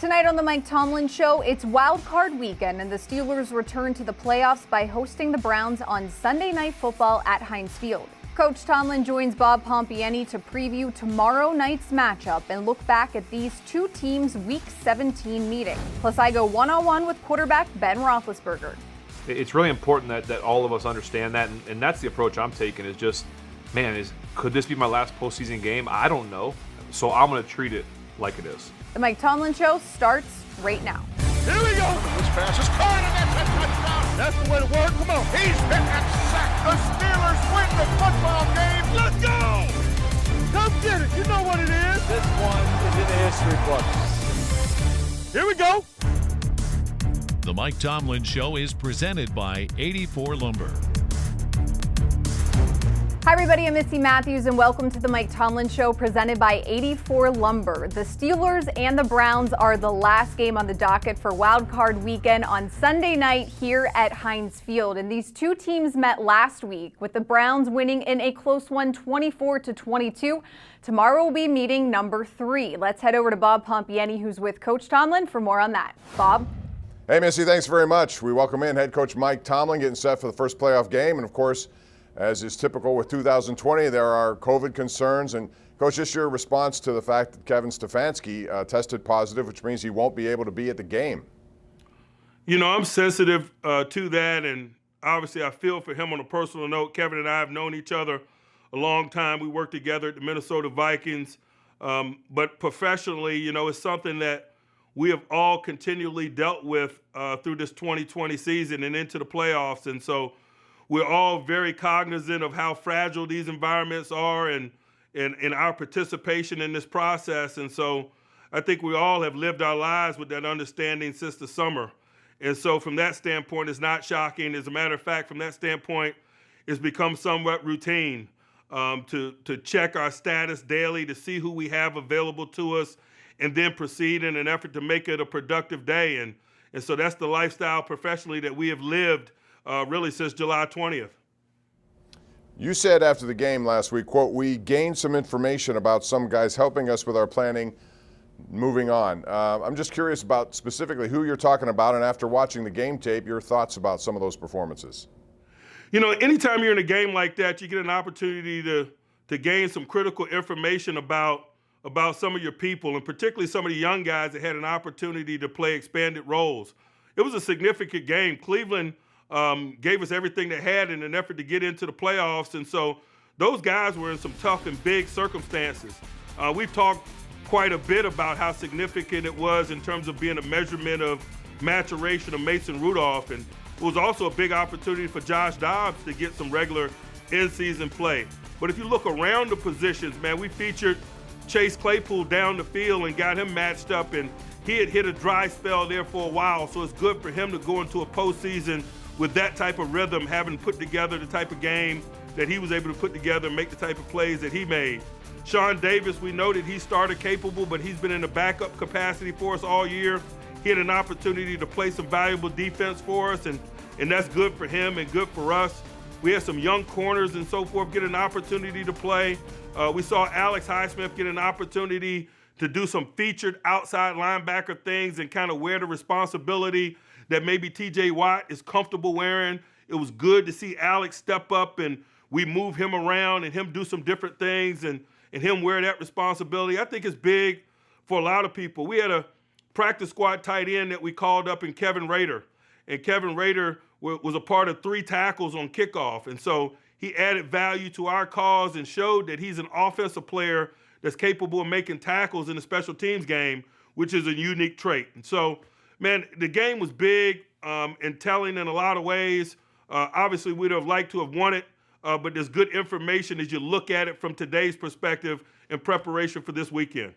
Tonight on the Mike Tomlin Show, it's Wild Card Weekend, and the Steelers return to the playoffs by hosting the Browns on Sunday Night Football at Heinz Field. Coach Tomlin joins Bob Pompeani to preview tomorrow night's matchup and look back at these two teams' Week 17 meeting. Plus, I go one-on-one with quarterback Ben Roethlisberger. It's really important that all of us understand that, and that's the approach I'm taking. Is just, could this be my last postseason game? I don't know, so I'm going to treat it like it is. The Mike Tomlin Show starts right now. Here we go. This pass is caught, and that's a touchdown. That's the way to work. Come on. He's hit that sack. The Steelers win the football game. Let's go. Come get it. You know what it is. This one is in the history books. Here we go. The Mike Tomlin Show is presented by 84 Lumber. Hi everybody, I'm Missi Matthews and welcome to the Mike Tomlin Show presented by 84 Lumber. The Steelers and the Browns are the last game on the docket for Wild Card Weekend on Sunday night here at Heinz Field. And these two teams met last week with the Browns winning in a close one 24-22. Tomorrow we'll be meeting number 3. Let's head over to Bob Pompeani, who's with Coach Tomlin, for more on that. Bob? Hey Missy, thanks very much. We welcome in head coach Mike Tomlin getting set for the first playoff game, and of course, as is typical with 2020, there are COVID concerns. And, Coach, just your response to the fact that Kevin Stefanski tested positive, which means he won't be able to be at the game. You know, I'm sensitive to that, and obviously I feel for him on a personal note. Kevin and I have known each other a long time. We worked together at the Minnesota Vikings. But professionally, you know, it's something that we have all continually dealt with through this 2020 season and into the playoffs. And so we're all very cognizant of how fragile these environments are and our participation in this process. And so I think we all have lived our lives with that understanding since the summer. And so from that standpoint, it's not shocking. As a matter of fact, from that standpoint, it's become somewhat routine to check our status daily, to see who we have available to us, and then proceed in an effort to make it a productive day. And so that's the lifestyle professionally that we have lived really since July 20th. You said after the game last week, quote, we gained some information about some guys helping us with our planning moving on. I'm just curious about specifically who you're talking about, and after watching the game tape, your thoughts about some of those performances. You know, anytime you're in a game like that, you get an opportunity to gain some critical information about some of your people, and particularly some of the young guys that had an opportunity to play expanded roles. It was a significant game. Cleveland gave us everything they had in an effort to get into the playoffs. And so those guys were in some tough and big circumstances. We've talked quite a bit about how significant it was in terms of being a measurement of maturation of Mason Rudolph. And it was also a big opportunity for Josh Dobbs to get some regular in-season play. But if you look around the positions, man, we featured Chase Claypool down the field and got him matched up. And he had hit a dry spell there for a while. So it's good for him to go into a postseason with that type of rhythm, having put together the type of game that he was able to put together and make the type of plays that he made. Sean Davis, we know that he's starter capable, but he's been in a backup capacity for us all year. He had an opportunity to play some valuable defense for us, and that's good for him and good for us. We had some young corners and so forth get an opportunity to play. We saw Alex Highsmith get an opportunity to do some featured outside linebacker things and kind of wear the responsibility that maybe TJ Watt is comfortable wearing. It was good to see Alex step up and we move him around and him do some different things and him wear that responsibility. I think it's big for a lot of people. We had a practice squad tight end that we called up in Kevin Rader. And Kevin Rader was a part of 3 tackles on kickoff. And so he added value to our cause and showed that he's an offensive player that's capable of making tackles in the special teams game, which is a unique trait. And so, man, the game was big and telling in a lot of ways. Obviously, we'd have liked to have won it, but there's good information as you look at it from today's perspective in preparation for this weekend.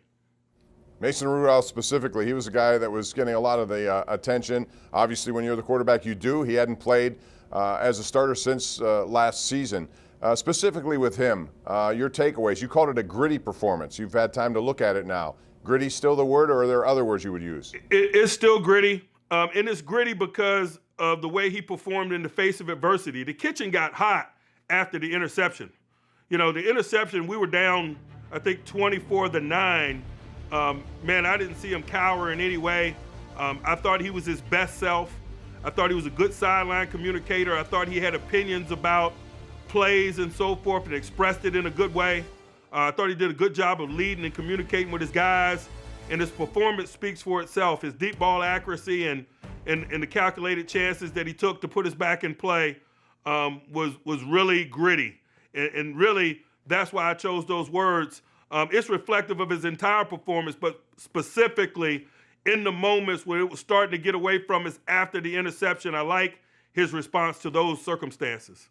Mason Rudolph specifically, he was a guy that was getting a lot of the attention. Obviously, when you're the quarterback, you do. He hadn't played as a starter since last season. Specifically with him, your takeaways, you called it a gritty performance. You've had time to look at it now. Gritty still the word, or are there other words you would use? It's still gritty, and it's gritty because of the way he performed in the face of adversity. The kitchen got hot after the interception. You know, the interception, we were down, I think, 24-9 man, I didn't see him cower in any way. I thought he was his best self. I thought he was a good sideline communicator. I thought he had opinions about plays and so forth and expressed it in a good way. I thought he did a good job of leading and communicating with his guys, and his performance speaks for itself. His deep ball accuracy and the calculated chances that he took to put us back in play was really gritty. And really, that's why I chose those words. It's reflective of his entire performance, but specifically in the moments where it was starting to get away from us after the interception. I like his response to those circumstances.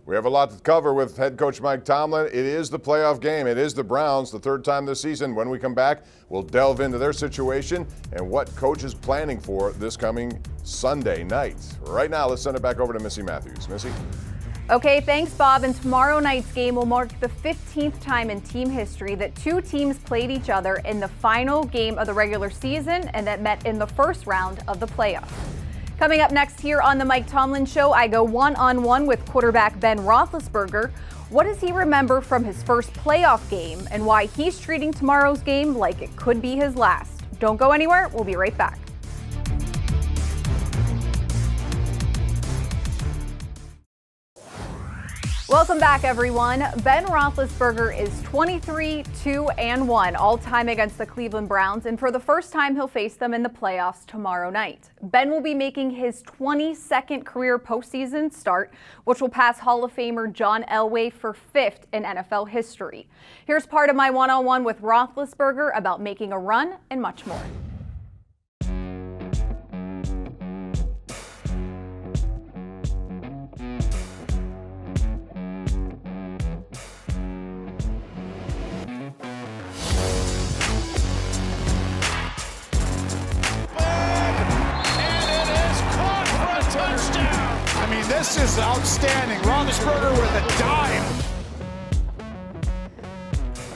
We have a lot to cover with head coach Mike Tomlin. It is the playoff game. It is the Browns, the third time this season. When we come back, we'll delve into their situation and what coach is planning for this coming Sunday night. Right now, let's send it back over to Missi Matthews. Missy? Okay, thanks, Bob. And tomorrow night's game will mark the 15th time in team history that two teams played each other in the final game of the regular season and that met in the first round of the playoffs. Coming up next here on the Mike Tomlin Show, I go one-on-one with quarterback Ben Roethlisberger. What does he remember from his first playoff game and why he's treating tomorrow's game like it could be his last? Don't go anywhere. We'll be right back. Welcome back, everyone. Ben Roethlisberger is 23-2-1 all-time against the Cleveland Browns, and for the first time, he'll face them in the playoffs tomorrow night. Ben will be making his 22nd career postseason start, which will pass Hall of Famer John Elway for 5th in NFL history. Here's part of my one-on-one with Roethlisberger about making a run and much more. This is outstanding. Roethlisberger with a dime.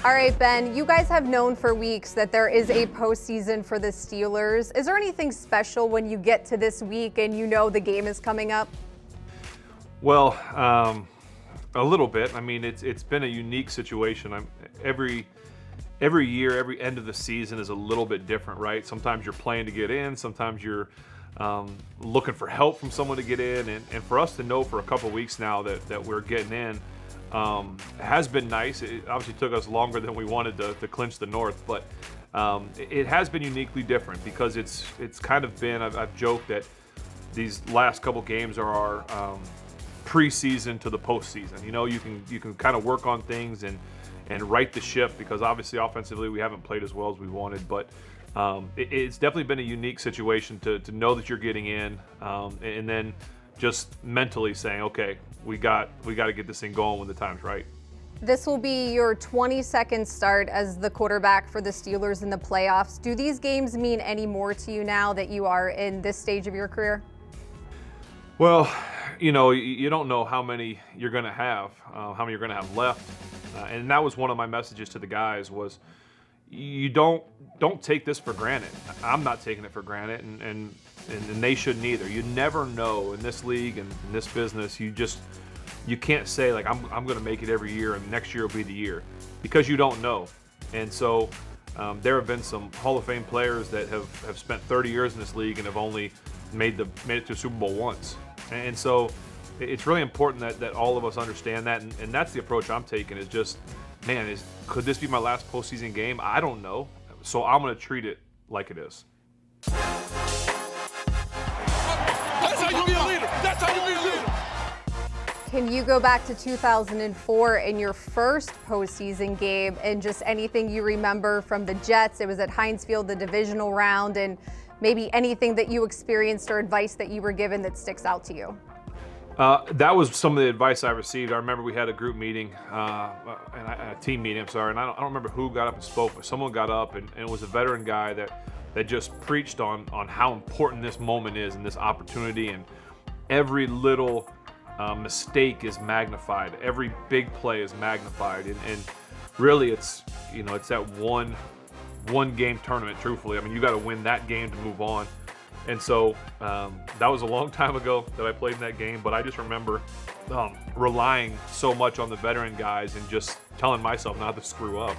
All right, Ben, you guys have known for weeks that there is a postseason for the Steelers. Is there anything special when you get to this week and you know the game is coming up? Well, a little bit. I mean, it's been a unique situation. Every year, every end of the season is a little bit different, right? Sometimes you're playing to get in. Sometimes you're looking for help from someone to get in, and for us to know for a couple weeks now that we're getting in has been nice. It obviously took us longer than we wanted to clinch the North, but it has been uniquely different because it's kind of been, I've joked that these last couple games are our preseason to the postseason. You know, you can kind of work on things and right the ship because obviously offensively we haven't played as well as we wanted, but it's definitely been a unique situation to know that you're getting in, and then just mentally saying, okay, we got to get this thing going when the time's right. This will be your 22nd start as the quarterback for the Steelers in the playoffs. Do these games mean any more to you now that you are in this stage of your career? Well, you know, you don't know how many you're going to have, how many you're going to have left, and that was one of my messages to the guys was, you don't take this for granted. I'm not taking it for granted, and they shouldn't either. You never know in this league and in this business. You can't say like I'm going to make it every year and next year will be the year because you don't know. And so there have been some Hall of Fame players that have spent 30 years in this league and have only made it to a Super Bowl once. And so it's really important that all of us understand that, and that's the approach I'm taking. Is just, man, could this be my last postseason game? I don't know. So I'm going to treat it like it is. That's how you be a leader. That's how you be a leader. Can you go back to 2004 in your first postseason game and just anything you remember from the Jets? It was at Heinz Field, the divisional round, and maybe anything that you experienced or advice that you were given that sticks out to you? That was some of the advice I received. I remember we had a group meeting, a team meeting, and I don't remember who got up and spoke, but someone got up, and it was a veteran guy that just preached on how important this moment is and this opportunity, and every little mistake is magnified. Every big play is magnified, and really it's that one game tournament, truthfully. I mean, you got to win that game to move on. And so that was a long time ago that I played in that game, but I just remember relying so much on the veteran guys and just telling myself not to screw up.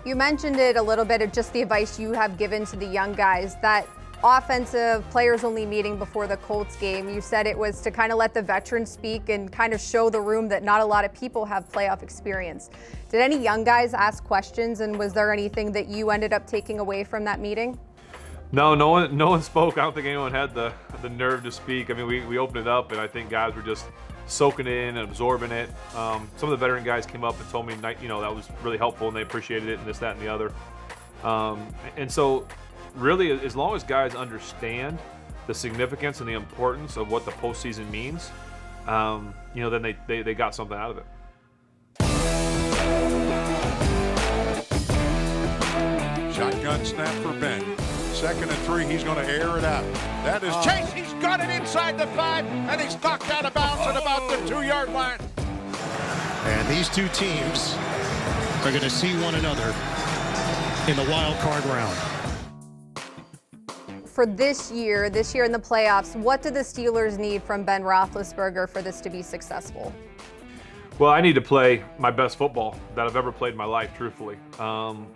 You mentioned it a little bit of just the advice you have given to the young guys, that offensive players only meeting before the Colts game. You said it was to kind of let the veterans speak and kind of show the room that not a lot of people have playoff experience. Did any young guys ask questions, and was there anything that you ended up taking away from that meeting? No one spoke. I don't think anyone had the nerve to speak. I mean, we opened it up, and I think guys were just soaking it in and absorbing it. Some of the veteran guys came up and told me, that was really helpful, and they appreciated it, and this, that, and the other. And so, really, as long as guys understand the significance and the importance of what the postseason means, then they got something out of it. Shotgun snap for Ben. 2nd and 3, he's going to air it out. That is Chase. He's got it inside the 5, and he's knocked out of bounds at about the 2-yard line. And these two teams are going to see one another in the wild card round. For this year in the playoffs, what do the Steelers need from Ben Roethlisberger for this to be successful? Well, I need to play my best football that I've ever played in my life, truthfully.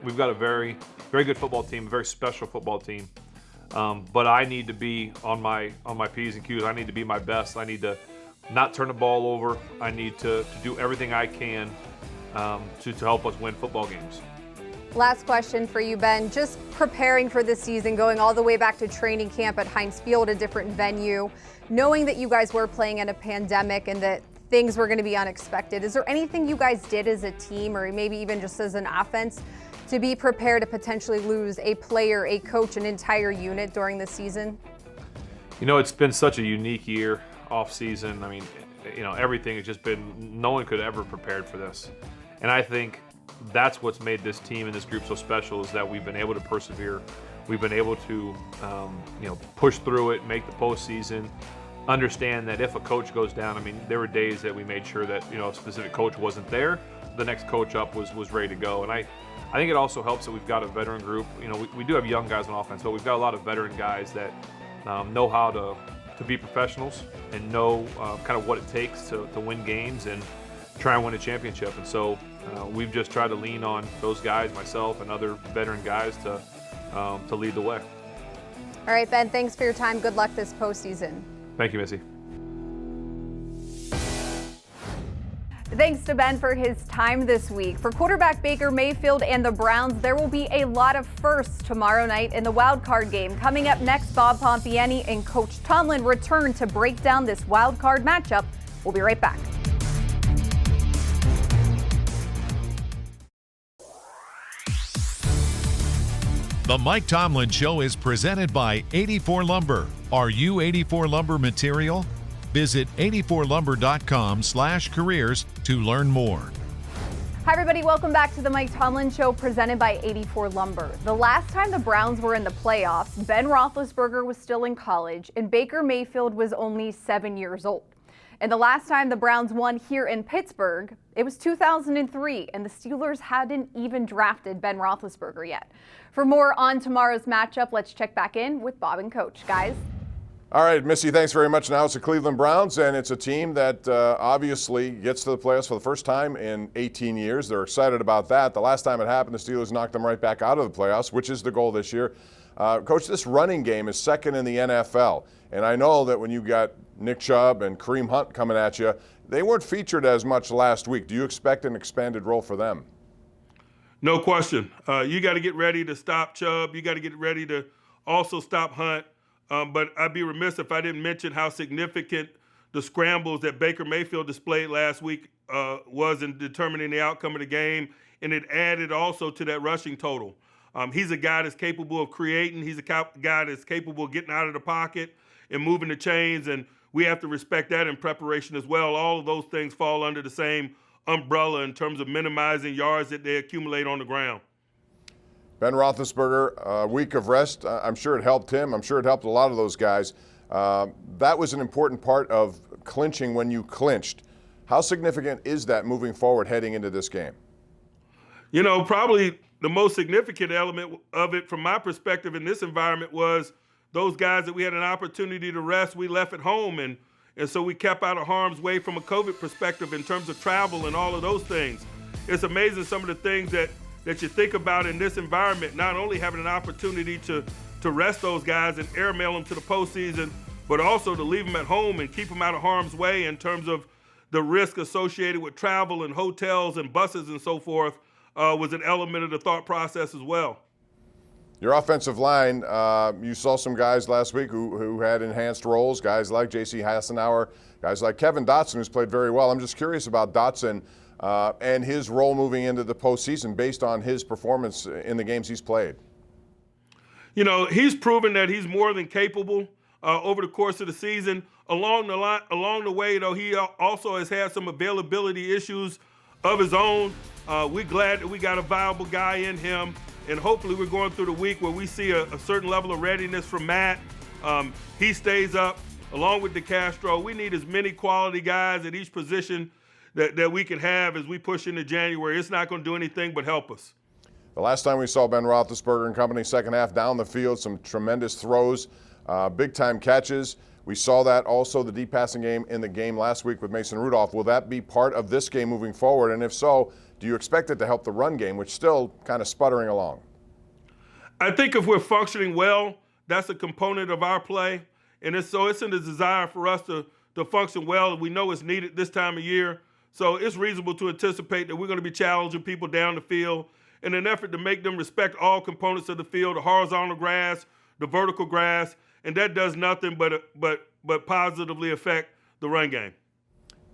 We've got a very, very good football team, a very special football team. But I need to be on my P's and Q's. I need to be my best. I need to not turn the ball over. I need to do everything I can to help us win football games. Last question for you, Ben. Just preparing for this season, going all the way back to training camp at Heinz Field, a different venue, knowing that you guys were playing in a pandemic and that things were going to be unexpected. Is there anything you guys did as a team, or maybe even just as an offense, to be prepared to potentially lose a player, a coach, an entire unit during the season? It's been such a unique year off season. I mean, everything has just been, no one could ever prepared for this. And I think that's what's made this team and this group so special, is that we've been able to persevere. We've been able to, push through it, make the postseason, understand that if a coach goes down, I mean, there were days that we made sure that, a specific coach wasn't there, the next coach up was ready to go. And I think it also helps that we've got a veteran group. We do have young guys on offense, but we've got a lot of veteran guys that know how to be professionals and know kind of what it takes to win games and try and win a championship. And so we've just tried to lean on those guys, myself and other veteran guys, to lead the way. All right, Ben, thanks for your time. Good luck this postseason. Thank you, Missy. Thanks to Ben for his time this week. For quarterback Baker Mayfield and the Browns, there will be a lot of firsts tomorrow night in the wild card game. Coming up next, Bob Pompeani and Coach Tomlin return to break down this wild card matchup. We'll be right back. The Mike Tomlin Show is presented by 84 Lumber. Are you 84 Lumber material? Visit 84lumber.com/careers to learn more. Hi, everybody. Welcome back to the Mike Tomlin Show, presented by 84 Lumber. The last time the Browns were in the playoffs, Ben Roethlisberger was still in college, and Baker Mayfield was only 7 years old. And the last time the Browns won here in Pittsburgh, it was 2003, and the Steelers hadn't even drafted Ben Roethlisberger yet. For more on tomorrow's matchup, let's check back in with Bob and Coach. Guys. All right, Missy, thanks very much. Now it's the Cleveland Browns, and it's a team that obviously gets to the playoffs for the first time in 18 years. They're excited about that. The last time it happened, the Steelers knocked them right back out of the playoffs, which is the goal this year. Coach, this running game is second in the NFL, and I know that when you got Nick Chubb and Kareem Hunt coming at you, they weren't featured as much last week. Do you expect an expanded role for them? No question. You got to get ready to stop Chubb. You got to get ready to also stop Hunt. But I'd be remiss if I didn't mention how significant the scrambles that Baker Mayfield displayed last week was in determining the outcome of the game, and it added also to that rushing total. He's a guy that's capable of creating. He's a guy that's capable of getting out of the pocket and moving the chains, and we have to respect that in preparation as well. All of those things fall under the same umbrella in terms of minimizing yards that they accumulate on the ground. Ben Roethlisberger, a week of rest, I'm sure it helped him. I'm sure it helped a lot of those guys. That was an important part of clinching when you clinched. How significant is that moving forward heading into this game? Probably the most significant element of it from my perspective in this environment was those guys that we had an opportunity to rest, we left at home. And so we kept out of harm's way from a COVID perspective in terms of travel and all of those things. It's amazing some of the things that that you think about in this environment, not only having an opportunity to rest those guys and airmail them to the postseason, but also to leave them at home and keep them out of harm's way in terms of the risk associated with travel and hotels and buses and so forth was an element of the thought process as well. Your offensive line, you saw some guys last week who had enhanced roles, guys like J.C. Hassenauer, guys like Kevin Dotson, who's played very well. I'm just curious about Dotson and his role moving into the postseason based on his performance in the games he's played. You know, he's proven that he's more than capable over the course of the season. Along the way, though, he also has had some availability issues of his own. We're glad that we got a viable guy in him, and hopefully we're going through the week where we see a certain level of readiness from Matt. He stays up along with DeCastro. We need as many quality guys at each position that we can have as we push into January. It's not going to do anything but help us. The last time we saw Ben Roethlisberger and company second half down the field, some tremendous throws, big-time catches. We saw that also the deep passing game in the game last week with Mason Rudolph. Will that be part of this game moving forward? And if so, do you expect it to help the run game, which still kind of sputtering along? I think if we're functioning well, that's a component of our play. And it's in the desire for us to function well. We know it's needed this time of year. So it's reasonable to anticipate that we're going to be challenging people down the field in an effort to make them respect all components of the field, the horizontal grass, the vertical grass, and that does nothing but positively affect the run game.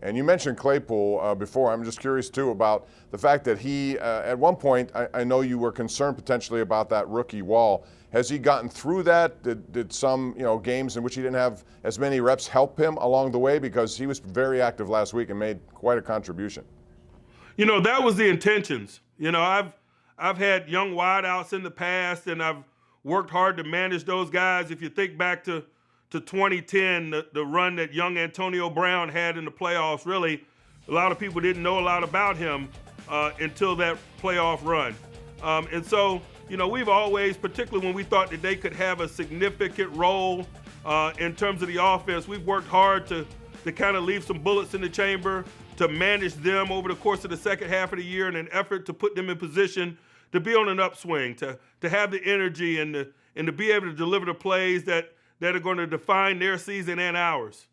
And you mentioned Claypool before. I'm just curious, too, about the fact that he, at one point, I know you were concerned potentially about that rookie wall. Has he gotten through that? Did some games in which he didn't have as many reps help him along the way? Because he was very active last week and made quite a contribution. That was the intentions. I've had young wideouts in the past, and I've worked hard to manage those guys. If you think back to 2010, the run that young Antonio Brown had in the playoffs, really, a lot of people didn't know a lot about him until that playoff run. And so, we've always, particularly when we thought that they could have a significant role in terms of the offense, we've worked hard to kind of leave some bullets in the chamber, to manage them over the course of the second half of the year in an effort to put them in position to be on an upswing, to have the energy and to be able to deliver the plays that are going to define their season and ours.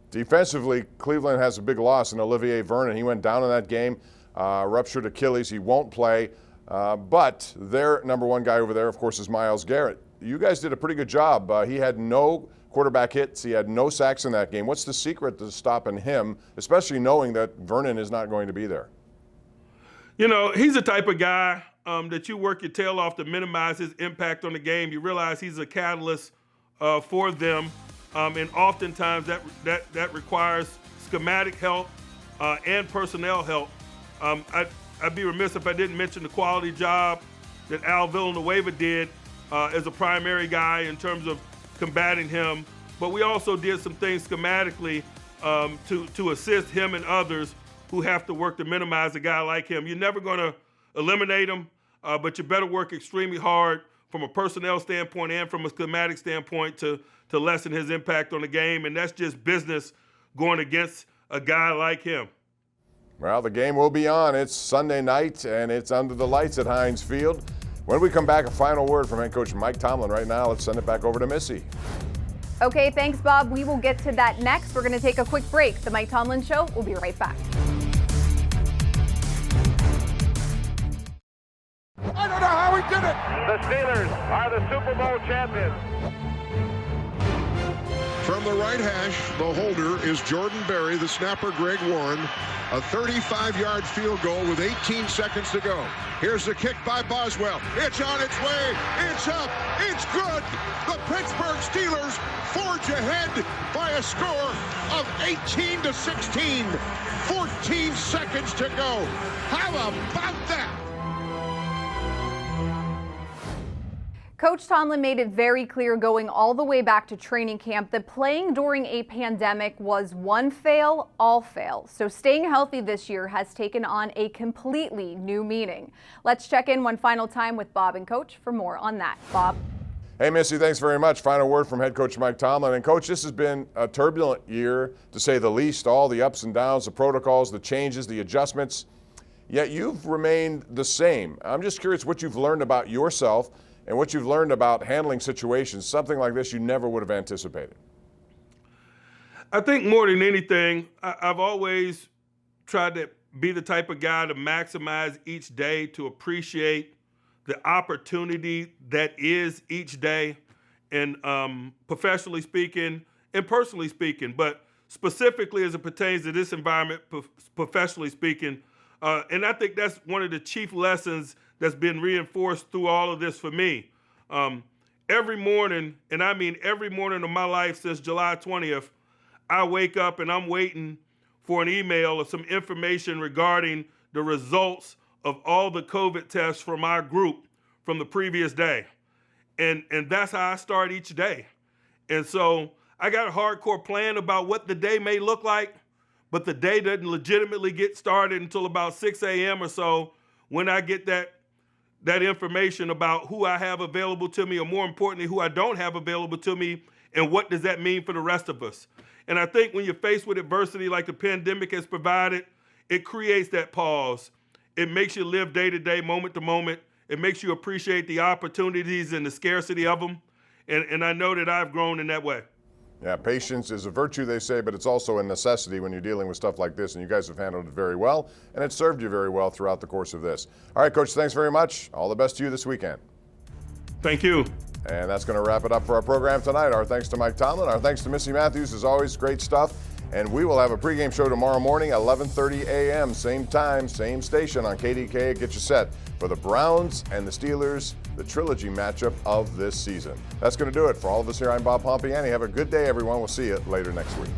Defensively, Cleveland has a big loss in Olivier Vernon. He went down in that game, ruptured Achilles. He won't play. But their number one guy over there, of course, is Myles Garrett. You guys did a pretty good job. He had no quarterback hits. He had no sacks in that game. What's the secret to stopping him, especially knowing that Vernon is not going to be there? He's the type of guy that you work your tail off to minimize his impact on the game. You realize he's a catalyst for them, and oftentimes that requires schematic help and personnel help. I'd be remiss if I didn't mention the quality job that Al Villanueva did as a primary guy in terms of combating him. But we also did some things schematically to assist him and others who have to work to minimize a guy like him. You're never going to eliminate him, but you better work extremely hard from a personnel standpoint and from a schematic standpoint to lessen his impact on the game, and that's just business going against a guy like him. Well, the game will be on. It's Sunday night, and it's under the lights at Heinz Field. When we come back, a final word from head coach Mike Tomlin. Right now, let's send it back over to Missy. Okay, thanks, Bob. We will get to that next. We're going to take a quick break. The Mike Tomlin Show. We'll be right back. I don't know how he did it. The Steelers are the Super Bowl champions. From the right hash, the holder is Jordan Berry, the snapper Greg Warren. A 35-yard field goal with 18 seconds to go. Here's the kick by Boswell. It's on its way. It's up. It's good. The Pittsburgh Steelers forge ahead by a score of 18-16. 14 seconds to go. How about that? Coach Tomlin made it very clear going all the way back to training camp that playing during a pandemic was one fail, all fail. So staying healthy this year has taken on a completely new meaning. Let's check in one final time with Bob and Coach for more on that. Bob. Hey, Missy, thanks very much. Final word from head coach Mike Tomlin. And, Coach, this has been a turbulent year, to say the least. All the ups and downs, the protocols, the changes, the adjustments. yet you've remained the same. I'm just curious what you've learned about yourself and what you've learned about handling situations, something like this you never would have anticipated. I think more than anything, I've always tried to be the type of guy to maximize each day, to appreciate the opportunity that is each day, and professionally speaking and personally speaking, but specifically as it pertains to this environment, professionally speaking. And I think that's one of the chief lessons that's been reinforced through all of this for me. Every morning, and I mean every morning of my life since July 20th, I wake up and I'm waiting for an email or some information regarding the results of all the COVID tests from our group from the previous day. And that's how I start each day. And so I got a hardcore plan about what the day may look like, but the day doesn't legitimately get started until about 6 a.m. or so when I get that information about who I have available to me, or more importantly, who I don't have available to me, and what does that mean for the rest of us. And I think when you're faced with adversity like the pandemic has provided, it creates that pause. It makes you live day to day, moment to moment. It makes you appreciate the opportunities and the scarcity of them. And I know that I've grown in that way. Yeah, patience is a virtue, they say, but it's also a necessity when you're dealing with stuff like this, and you guys have handled it very well, and it served you very well throughout the course of this. All right, Coach, thanks very much. All the best to you this weekend. Thank you. And that's going to wrap it up for our program tonight. Our thanks to Mike Tomlin. Our thanks to Missi Matthews. As always, great stuff. And we will have a pregame show tomorrow morning, 11:30 a.m., same time, same station on KDK. Get you set for the Browns and the Steelers, the trilogy matchup of this season. That's going to do it. For all of us here, I'm Bob Pompeani. Have a good day, everyone. We'll see you later next week.